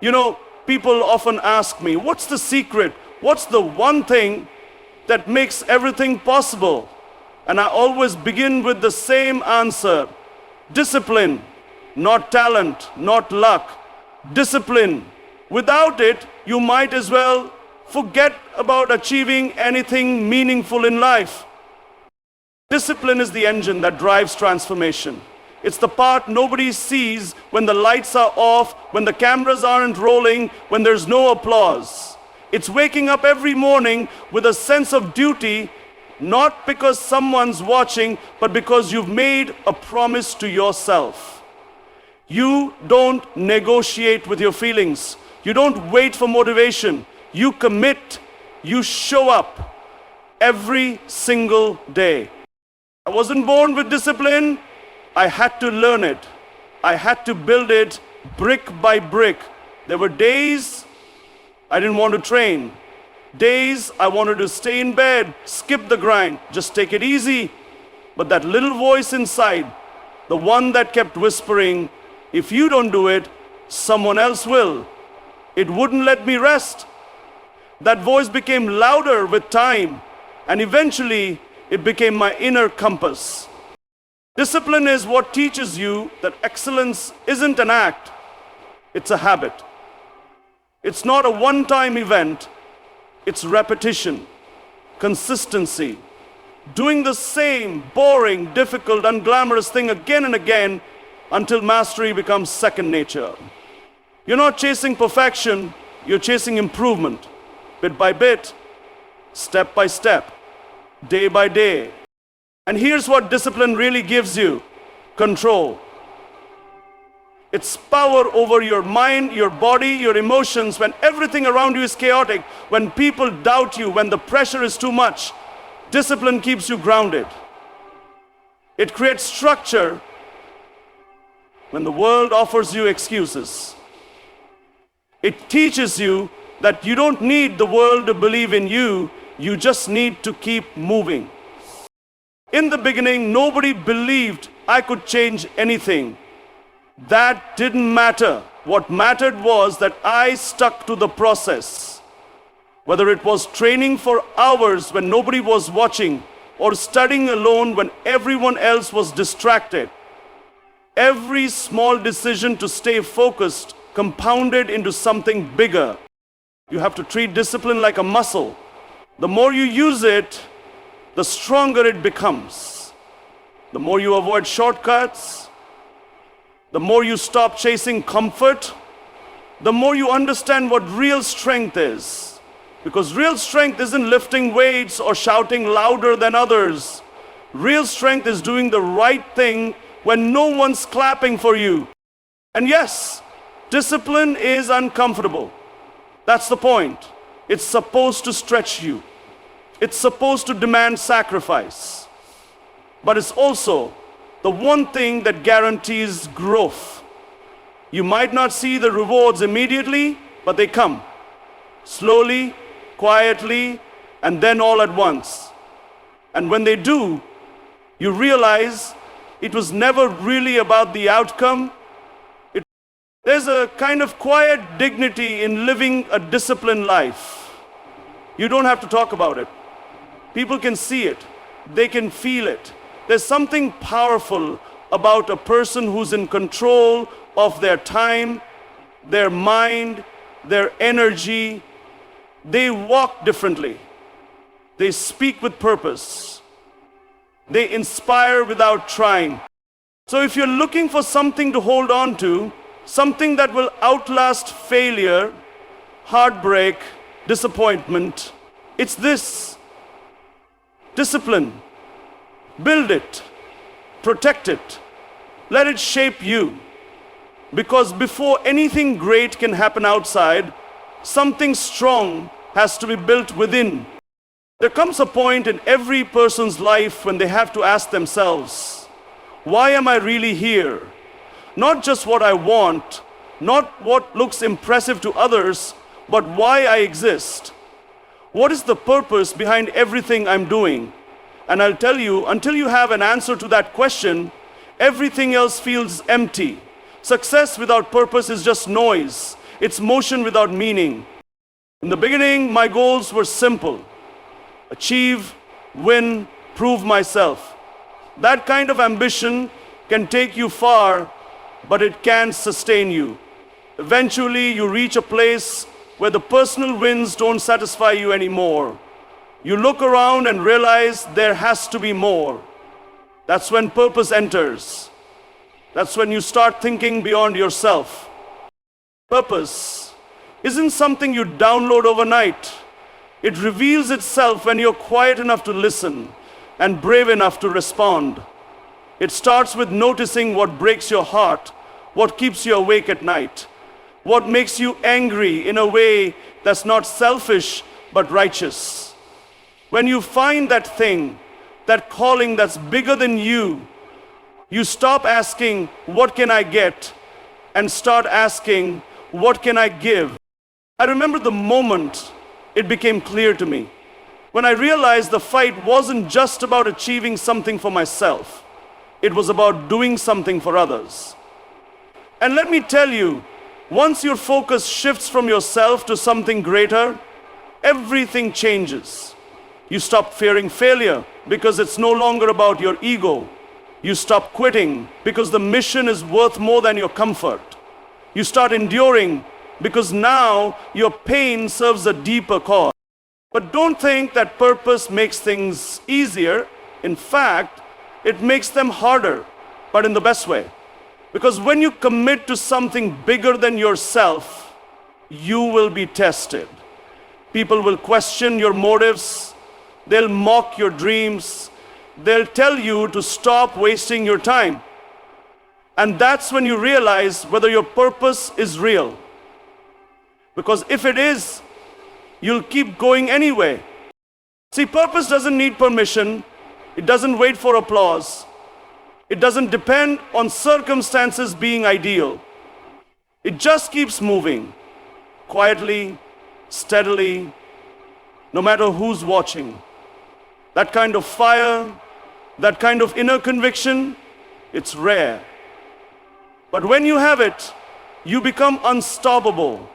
You know, people often ask me, what's the secret? What's the one thing that makes everything possible? And I always begin with the same answer: discipline, not talent, not luck. Discipline. Without it, you might as well forget about achieving anything meaningful in life. Discipline is the engine that drives transformation. It's the part nobody sees when the lights are off, when the cameras aren't rolling, when there's no applause. It's waking up every morning with a sense of duty, not because someone's watching, but because you've made a promise to yourself. You don't negotiate with your feelings. You don't wait for motivation. You commit. You show up every single day. I wasn't born with discipline. I had to learn it. I had to build it brick by brick. There were days I didn't want to train. Days I wanted to stay in bed, skip the grind, just take it easy. But that little voice inside, the one that kept whispering, if you don't do it, someone else will, it wouldn't let me rest. That voice became louder with time, and eventually it became my inner compass. Discipline is what teaches you that excellence isn't an act, it's a habit. It's not a one-time event, it's repetition, consistency, doing the same boring, difficult, unglamorous thing again and again until mastery becomes second nature. You're not chasing perfection, you're chasing improvement, bit by bit, step by step, day by day. And here's what discipline really gives you: control. It's power over your mind, your body, your emotions. When everything around you is chaotic, when people doubt you, when the pressure is too much, discipline keeps you grounded. It creates structure when the world offers you excuses. It teaches you that you don't need the world to believe in you, you just need to keep moving. In the beginning, nobody believed I could change anything. That didn't matter. What mattered was that I stuck to the process. Whether it was training for hours when nobody was watching, or studying alone when everyone else was distracted, every small decision to stay focused compounded into something bigger. You have to treat discipline like a muscle. The more you use it, the stronger it becomes. The more you avoid shortcuts, the more you stop chasing comfort, the more you understand what real strength is. Because real strength isn't lifting weights or shouting louder than others. Real strength is doing the right thing when no one's clapping for you. And yes, discipline is uncomfortable. That's the point. It's supposed to stretch you. It's supposed to demand sacrifice. But it's also the one thing that guarantees growth. You might not see the rewards immediately, but they come. Slowly, quietly, and then all at once. And when they do, you realize it was never really about the outcome. There's a kind of quiet dignity in living a disciplined life. You don't have to talk about it. People can see it. They can feel it. There's something powerful about a person who's in control of their time, their mind, their energy. They walk differently. They speak with purpose. They inspire without trying. So if you're looking for something to hold on to, something that will outlast failure, heartbreak, disappointment, it's this: discipline. Build it, protect it, let it shape you. Because before anything great can happen outside, something strong has to be built within. There comes a point in every person's life when they have to ask themselves, why am I really here? Not just what I want, not what looks impressive to others, but why I exist. What is the purpose behind everything I'm doing? And I'll tell you, until you have an answer to that question, everything else feels empty. Success without purpose is just noise. It's motion without meaning. In the beginning, my goals were simple: achieve, win, prove myself. That kind of ambition can take you far, but it can't sustain you. Eventually, you reach a place where the personal wins don't satisfy you anymore. You look around and realize there has to be more. That's when purpose enters. That's when you start thinking beyond yourself. Purpose isn't something you download overnight. It reveals itself when you're quiet enough to listen and brave enough to respond. It starts with noticing what breaks your heart, what keeps you awake at night, what makes you angry in a way that's not selfish but righteous. When you find that thing, that calling that's bigger than you, you stop asking, what can I get? And start asking, what can I give? I remember the moment it became clear to me, when I realized the fight wasn't just about achieving something for myself. It was about doing something for others. And let me tell you, once your focus shifts from yourself to something greater, everything changes. You stop fearing failure because it's no longer about your ego. You stop quitting because the mission is worth more than your comfort. You start enduring because now your pain serves a deeper cause. But don't think that purpose makes things easier. In fact, it makes them harder, but in the best way. Because when you commit to something bigger than yourself, you will be tested. People will question your motives. They'll mock your dreams. They'll tell you to stop wasting your time. And that's when you realize whether your purpose is real. Because if it is, you'll keep going anyway. See, purpose doesn't need permission. It doesn't wait for applause. It doesn't depend on circumstances being ideal. It just keeps moving, quietly, steadily, no matter who's watching. That kind of fire, that kind of inner conviction, it's rare. But when you have it, you become unstoppable.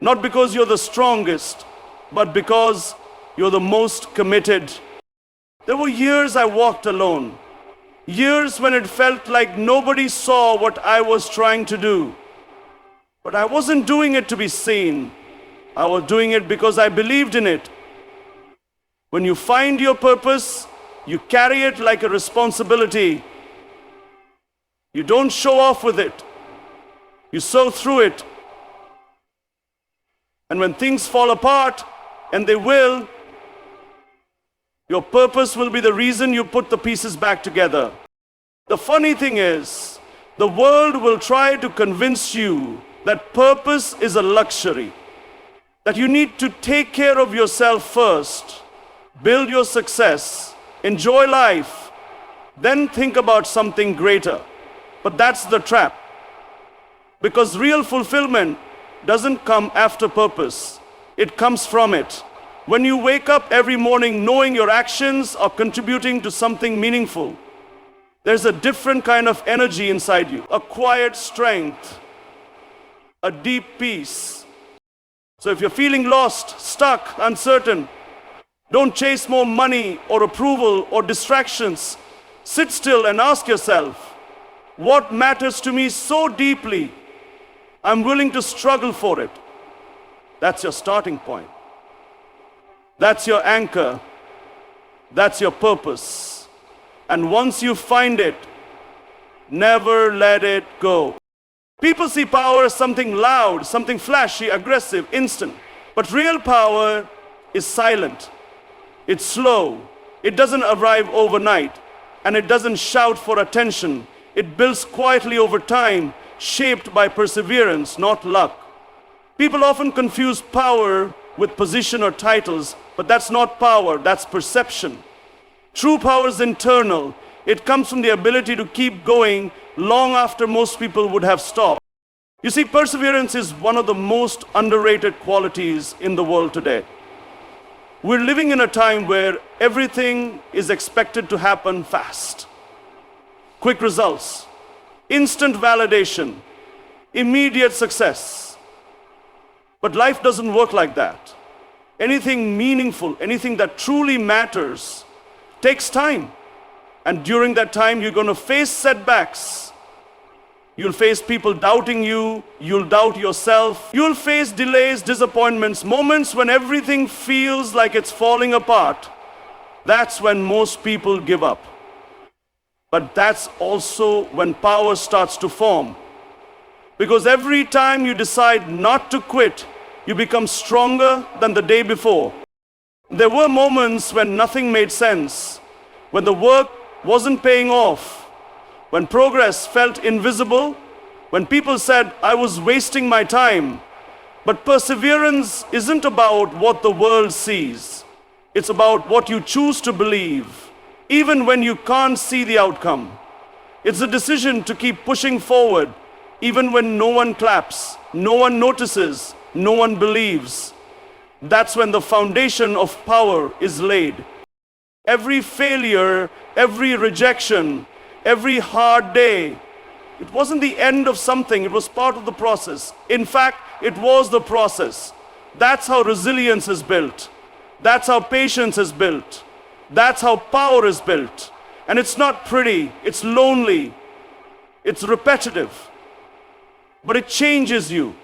Not because you're the strongest, but because you're the most committed. There were years I walked alone. Years when it felt like nobody saw what I was trying to do. But I wasn't doing it to be seen. I was doing it because I believed in it. When you find your purpose, you carry it like a responsibility. You don't show off with it. You sow through it. And when things fall apart, and they will, your purpose will be the reason you put the pieces back together. The funny thing is, the world will try to convince you that purpose is a luxury, that you need to take care of yourself first, build your success, enjoy life, then think about something greater. But that's the trap. Because real fulfillment doesn't come after purpose. It comes from it. When you wake up every morning knowing your actions are contributing to something meaningful, there's a different kind of energy inside you, a quiet strength, a deep peace. So if you're feeling lost, stuck, uncertain, don't chase more money or approval or distractions. Sit still and ask yourself, what matters to me so deeply? I'm willing to struggle for it. That's your starting point. That's your anchor. That's your purpose. And once you find it, never let it go. People see power as something loud, something flashy, aggressive, instant. But real power is silent. It's slow. It doesn't arrive overnight. And it doesn't shout for attention. It builds quietly over time, shaped by perseverance, not luck. People often confuse power with position or titles, but that's not power, that's perception. True power is internal. It comes from the ability to keep going long after most people would have stopped. You see, perseverance is one of the most underrated qualities in the world today. We're living in a time where everything is expected to happen fast. Quick results, instant validation, immediate success. But life doesn't work like that. Anything meaningful, anything that truly matters, takes time. And during that time, you're going to face setbacks. You'll face people doubting you. You'll doubt yourself. You'll face delays, disappointments, moments when everything feels like it's falling apart. That's when most people give up. But that's also when power starts to form. Because every time you decide not to quit, you become stronger than the day before. There were moments when nothing made sense, when the work wasn't paying off, when progress felt invisible, when people said I was wasting my time. But perseverance isn't about what the world sees. It's about what you choose to believe, even when you can't see the outcome. It's a decision to keep pushing forward, even when no one claps, no one notices, no one believes. That's when the foundation of power is laid. Every failure, every rejection, every hard day, it wasn't the end of something, it was part of the process. In fact, it was the process. That's how resilience is built. That's how patience is built. That's how power is built. And it's not pretty, it's lonely, it's repetitive, but it changes you.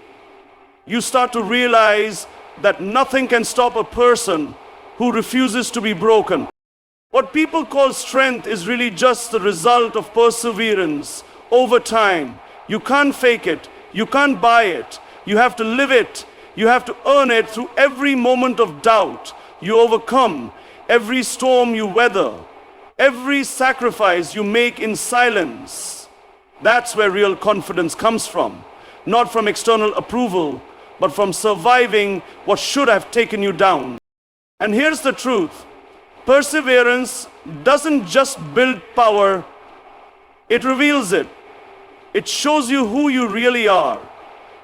You start to realize that nothing can stop a person who refuses to be broken. What people call strength is really just the result of perseverance over time. You can't fake it. You can't buy it. You have to live it. You have to earn it through every moment of doubt you overcome, every storm you weather, every sacrifice you make in silence. That's where real confidence comes from. Not from external approval, but from surviving what should have taken you down. And here's the truth. Perseverance doesn't just build power, it reveals it. It shows you who you really are.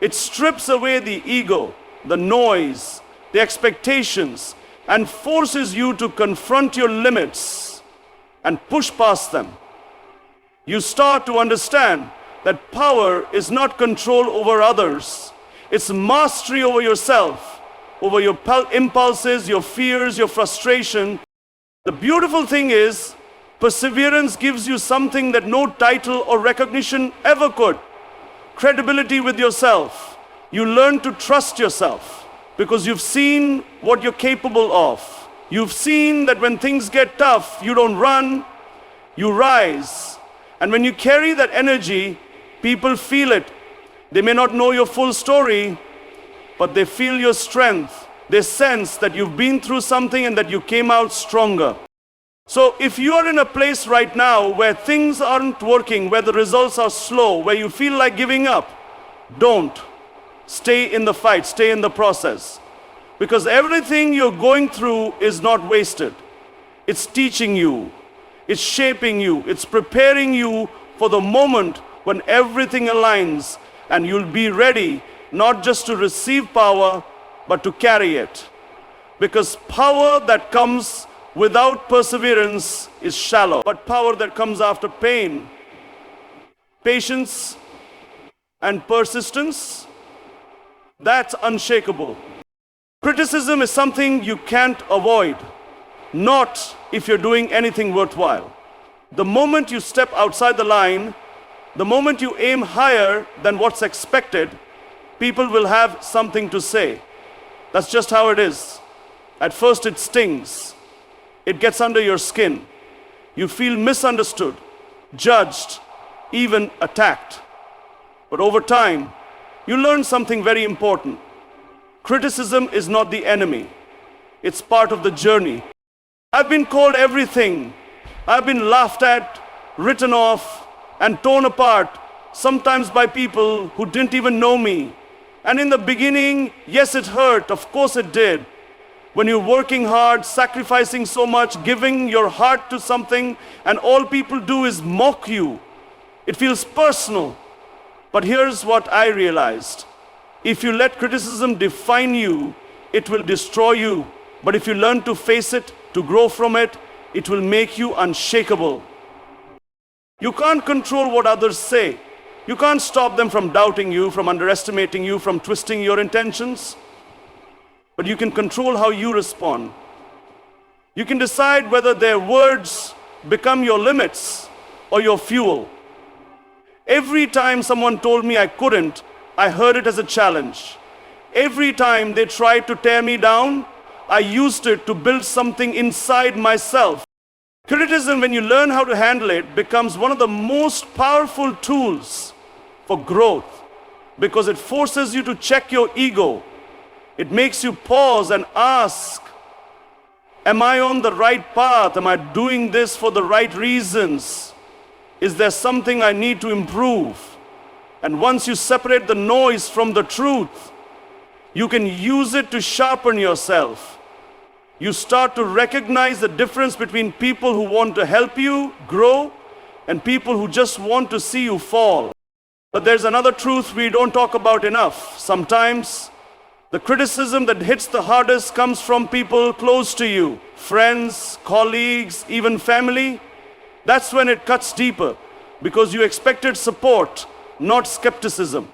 It strips away the ego, the noise, the expectations, and forces you to confront your limits and push past them. You start to understand that power is not control over others. It's mastery over yourself, over your impulses, your fears, your frustration. The beautiful thing is, perseverance gives you something that no title or recognition ever could. Credibility with yourself. You learn to trust yourself because you've seen what you're capable of. You've seen that when things get tough, you don't run, you rise. And when you carry that energy, people feel it. They may not know your full story, but they feel your strength. They sense that you've been through something and that you came out stronger. So if you are in a place right now where things aren't working, where the results are slow, where you feel like giving up, don't. Stay in the fight, stay in the process. Because everything you're going through is not wasted. It's teaching you, it's shaping you, it's preparing you for the moment when everything aligns and you'll be ready not just to receive power, but to carry it. Because power that comes without perseverance is shallow, but power that comes after pain, patience, and persistence, that's unshakable. Criticism is something you can't avoid, not if you're doing anything worthwhile. The moment you step outside the line, the moment you aim higher than what's expected, people will have something to say. That's just how it is. At first it stings. It gets under your skin. You feel misunderstood, judged, even attacked. But over time, you learn something very important. Criticism is not the enemy. It's part of the journey. I've been called everything. I've been laughed at, written off, and torn apart, sometimes by people who didn't even know me. And in the beginning, yes, it hurt. Of course it did. When you're working hard, sacrificing so much, giving your heart to something, and all people do is mock you. It feels personal. But here's what I realized. If you let criticism define you, it will destroy you. But if you learn to face it, to grow from it, it will make you unshakable. You can't control what others say. You can't stop them from doubting you, from underestimating you, from twisting your intentions. but you can control how you respond. You can decide whether their words become your limits or your fuel. Every time someone told me I couldn't, I heard it as a challenge. Every time they tried to tear me down, I used it to build something inside myself. Criticism, when you learn how to handle it, becomes one of the most powerful tools for growth because it forces you to check your ego. It makes you pause and ask, am I on the right path? Am I doing this for the right reasons? Is there something I need to improve? And once you separate the noise from the truth, you can use it to sharpen yourself. You start to recognize the difference between people who want to help you grow and people who just want to see you fall. But there's another truth we don't talk about enough. Sometimes the criticism that hits the hardest comes from people close to you, friends, colleagues, even family. That's when it cuts deeper because you expected support, not skepticism.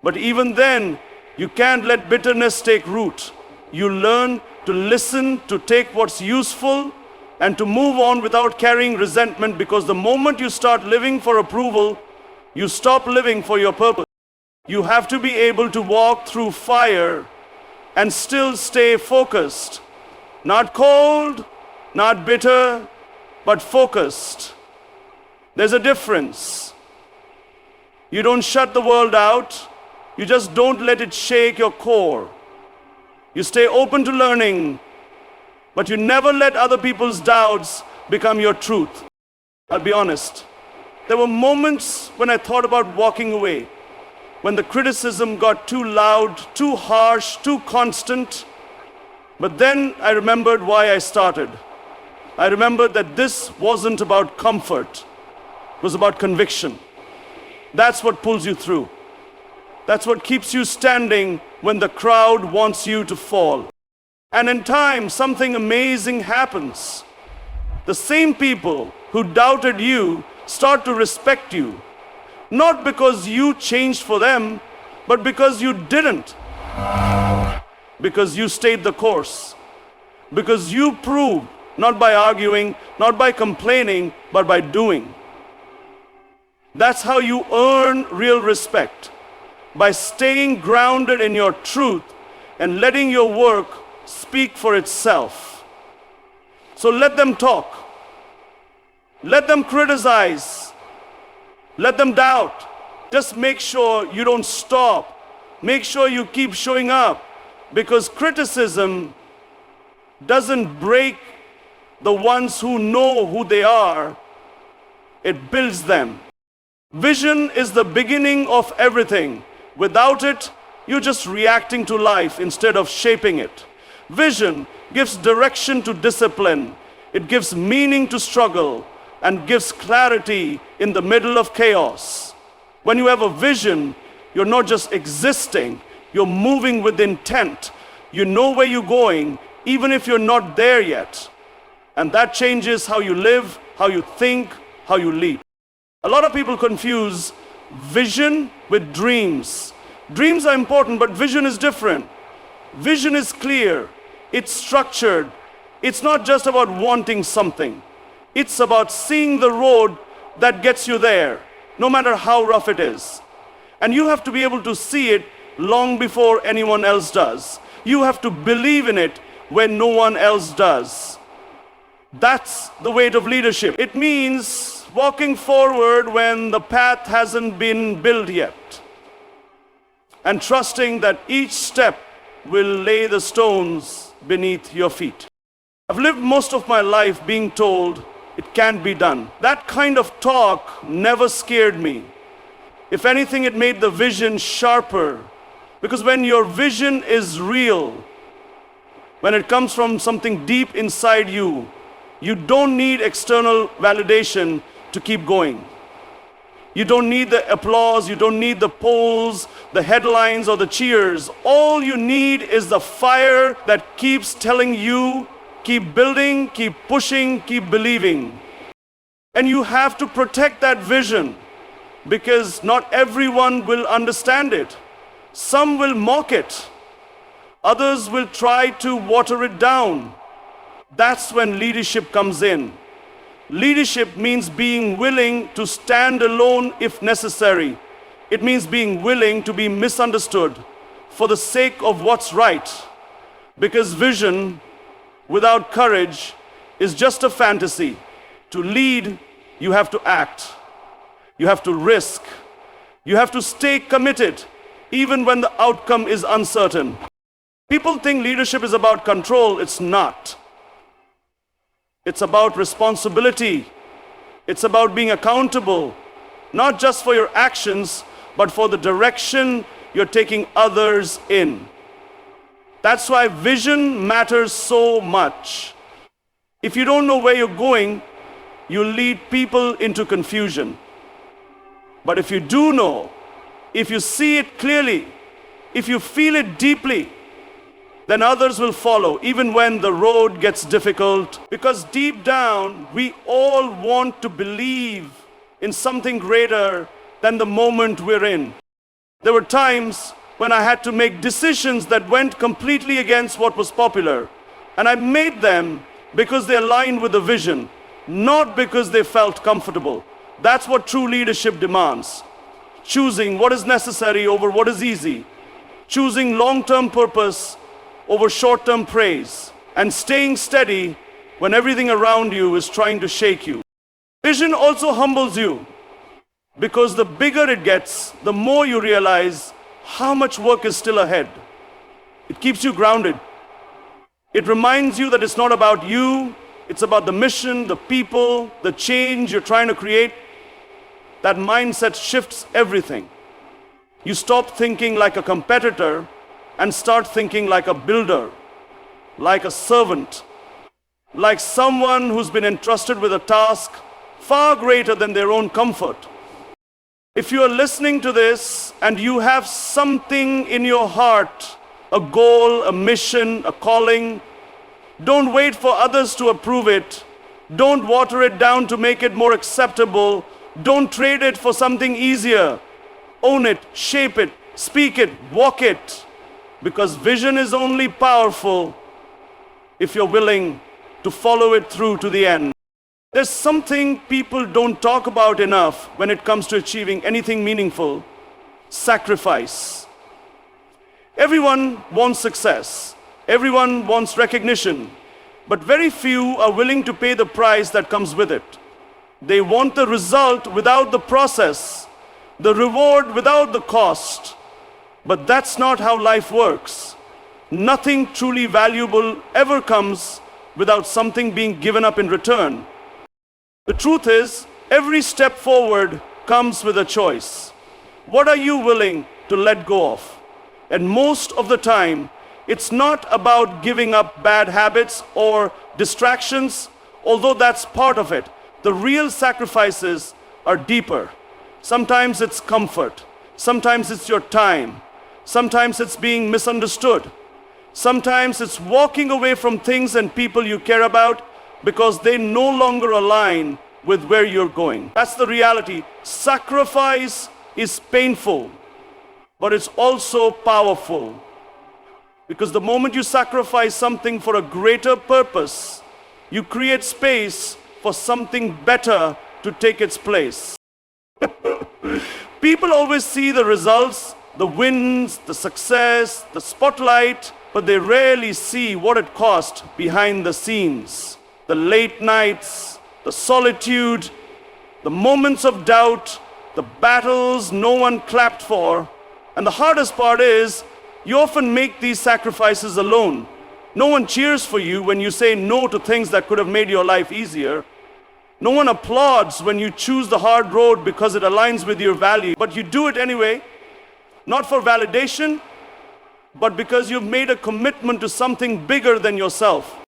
But even then, you can't let bitterness take root. You learn to listen, to take what's useful, and to move on without carrying resentment, because the moment you start living for approval, you stop living for your purpose. You have to be able to walk through fire and still stay focused. Not cold, not bitter, but focused. There's a difference. You don't shut the world out. You just don't let it shake your core. You stay open to learning, but you never let other people's doubts become your truth. I'll be honest. There were moments when I thought about walking away, when the criticism got too loud, too harsh, too constant. But then I remembered why I started. I remembered that this wasn't about comfort. It was about conviction. That's what pulls you through. That's what keeps you standing when the crowd wants you to fall. And in time, something amazing happens. The same people who doubted you start to respect you. Not because you changed for them, but because you didn't. Because you stayed the course. Because you proved, not by arguing, not by complaining, but by doing. That's how you earn real respect. By staying grounded in your truth and letting your work speak for itself. So let them talk. Let them criticize. Let them doubt. Just make sure you don't stop. Make sure you keep showing up, because criticism doesn't break the ones who know who they are. It builds them. Vision is the beginning of everything. Without it, you're just reacting to life instead of shaping it. Vision gives direction to discipline. It gives meaning to struggle and gives clarity in the middle of chaos. When you have a vision, you're not just existing, you're moving with intent. You know where you're going, even if you're not there yet. And that changes how you live, how you think, how you lead. A lot of people confuse vision with dreams. Dreams are important, but vision is different. Vision is clear, it's structured. It's not just about wanting something. It's about seeing the road that gets you there, no matter how rough it is. And you have to be able to see it long before anyone else does. You have to believe in it when no one else does. That's the weight of leadership. It means walking forward when the path hasn't been built yet, and trusting that each step will lay the stones beneath your feet. I've lived most of my life being told it can't be done. That kind of talk never scared me. If anything, it made the vision sharper, because when your vision is real, when it comes from something deep inside you, you don't need external validation to keep going. You don't need the applause, you don't need the polls, the headlines, or the cheers. All you need is the fire that keeps telling you, keep building, keep pushing, keep believing. And you have to protect that vision, because not everyone will understand it. Some will mock it. Others will try to water it down. That's when leadership comes in. Leadership means being willing to stand alone if necessary. It means being willing to be misunderstood for the sake of what's right. Because vision without courage is just a fantasy. To lead, you have to act. You have to risk. You have to stay committed, even when the outcome is uncertain. People think leadership is about control. It's not. It's about responsibility. It's about being accountable, not just for your actions, but for the direction you're taking others in. That's why vision matters so much. If you don't know where you're going, you'll lead people into confusion. But if you do know, if you see it clearly, if you feel it deeply, then others will follow, even when the road gets difficult. Because deep down, we all want to believe in something greater than the moment we're in. There were times when I had to make decisions that went completely against what was popular. And I made them because they aligned with the vision, not because they felt comfortable. That's what true leadership demands. Choosing what is necessary over what is easy. Choosing long-term purpose over short-term praise. And staying steady when everything around you is trying to shake you. Vision also humbles you, because the bigger it gets, the more you realize how much work is still ahead. It keeps you grounded. It reminds you that it's not about you, it's about the mission, the people, the change you're trying to create. That mindset shifts everything. You stop thinking like a competitor and start thinking like a builder, like a servant, like someone who's been entrusted with a task far greater than their own comfort. If you are listening to this and you have something in your heart, a goal, a mission, a calling, don't wait for others to approve it. Don't water it down to make it more acceptable. Don't trade it for something easier. Own it, shape it, speak it, walk it. Because vision is only powerful if you're willing to follow it through to the end. There's something people don't talk about enough when it comes to achieving anything meaningful: sacrifice. Everyone wants success. Everyone wants recognition. But very few are willing to pay the price that comes with it. They want the result without the process, the reward without the cost. But that's not how life works. Nothing truly valuable ever comes without something being given up in return. The truth is, every step forward comes with a choice. What are you willing to let go of? And most of the time, it's not about giving up bad habits or distractions, although that's part of it. The real sacrifices are deeper. Sometimes it's comfort. Sometimes it's your time. Sometimes it's being misunderstood. Sometimes it's walking away from things and people you care about because they no longer align with where you're going. That's the reality. Sacrifice is painful, but it's also powerful. Because the moment you sacrifice something for a greater purpose, you create space for something better to take its place. People always see the results, the wins, the success, the spotlight, but they rarely see what it cost behind the scenes. The late nights, the solitude, the moments of doubt, the battles no one clapped for. And the hardest part is, you often make these sacrifices alone. No one cheers for you when you say no to things that could have made your life easier. No one applauds when you choose the hard road because it aligns with your value, but you do it anyway, not for validation, but because you've made a commitment to something bigger than yourself.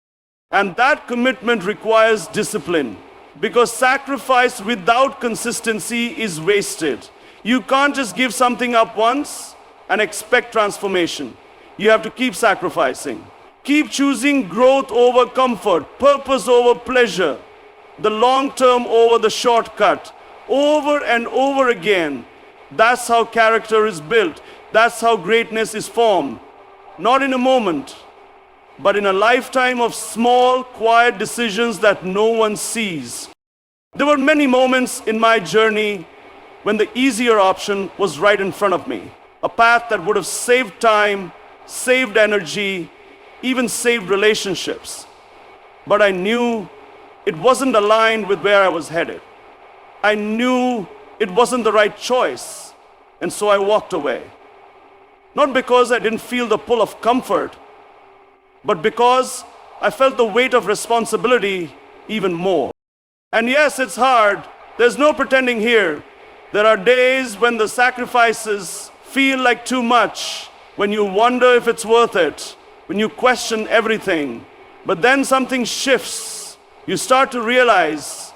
And that commitment requires discipline, because sacrifice without consistency is wasted. You can't just give something up once and expect transformation. You have to keep sacrificing. Keep choosing growth over comfort, purpose over pleasure, the long term over the shortcut, over and over again. That's how character is built. That's how greatness is formed. Not in a moment, but in a lifetime of small, quiet decisions that no one sees. There were many moments in my journey when the easier option was right in front of me. A path that would have saved time, saved energy, even saved relationships. But I knew it wasn't aligned with where I was headed. I knew it wasn't the right choice, and so I walked away. Not because I didn't feel the pull of comfort, but because I felt the weight of responsibility even more. And yes, it's hard. There's no pretending here. There are days when the sacrifices feel like too much, when you wonder if it's worth it, when you question everything. But then something shifts. You start to realize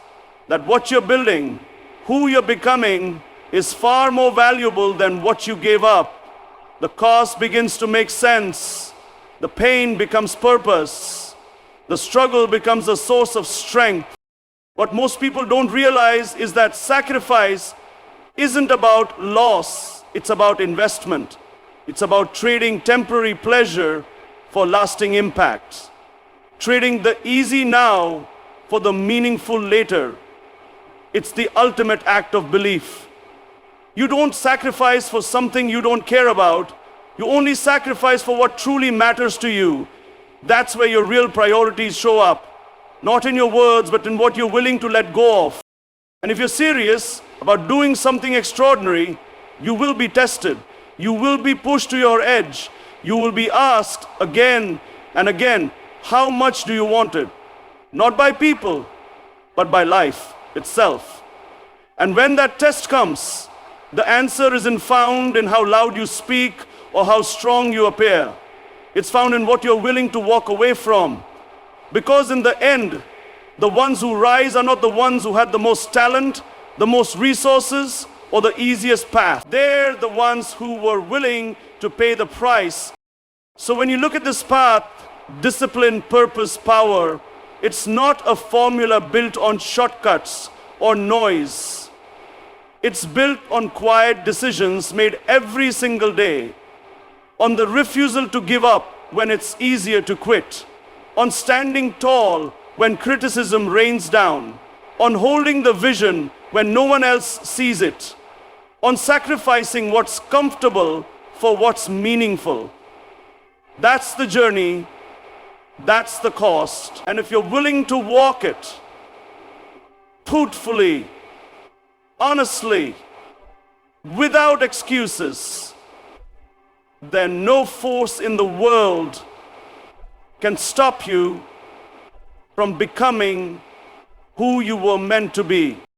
that what you're building, who you're becoming, is far more valuable than what you gave up. The cost begins to make sense. The pain becomes purpose. The struggle becomes a source of strength. What most people don't realize is that sacrifice isn't about loss, it's about investment. It's about trading temporary pleasure for lasting impact. Trading the easy now for the meaningful later. It's the ultimate act of belief. You don't sacrifice for something you don't care about. You only sacrifice for what truly matters to you. That's where your real priorities show up. Not in your words, but in what you're willing to let go of. And if you're serious about doing something extraordinary, you will be tested. You will be pushed to your edge. You will be asked again and again, how much do you want it? Not by people, but by life itself. And when that test comes, the answer isn't found in how loud you speak or how strong you appear. It's found in what you're willing to walk away from. Because in the end, the ones who rise are not the ones who had the most talent, the most resources, or the easiest path. They're the ones who were willing to pay the price. So when you look at this path, discipline, purpose, power, it's not a formula built on shortcuts or noise. It's built on quiet decisions made every single day, on the refusal to give up when it's easier to quit, on standing tall when criticism rains down, on holding the vision when no one else sees it, on sacrificing what's comfortable for what's meaningful. That's the journey, that's the cost. And if you're willing to walk it truthfully, honestly, without excuses, then no force in the world can stop you from becoming who you were meant to be.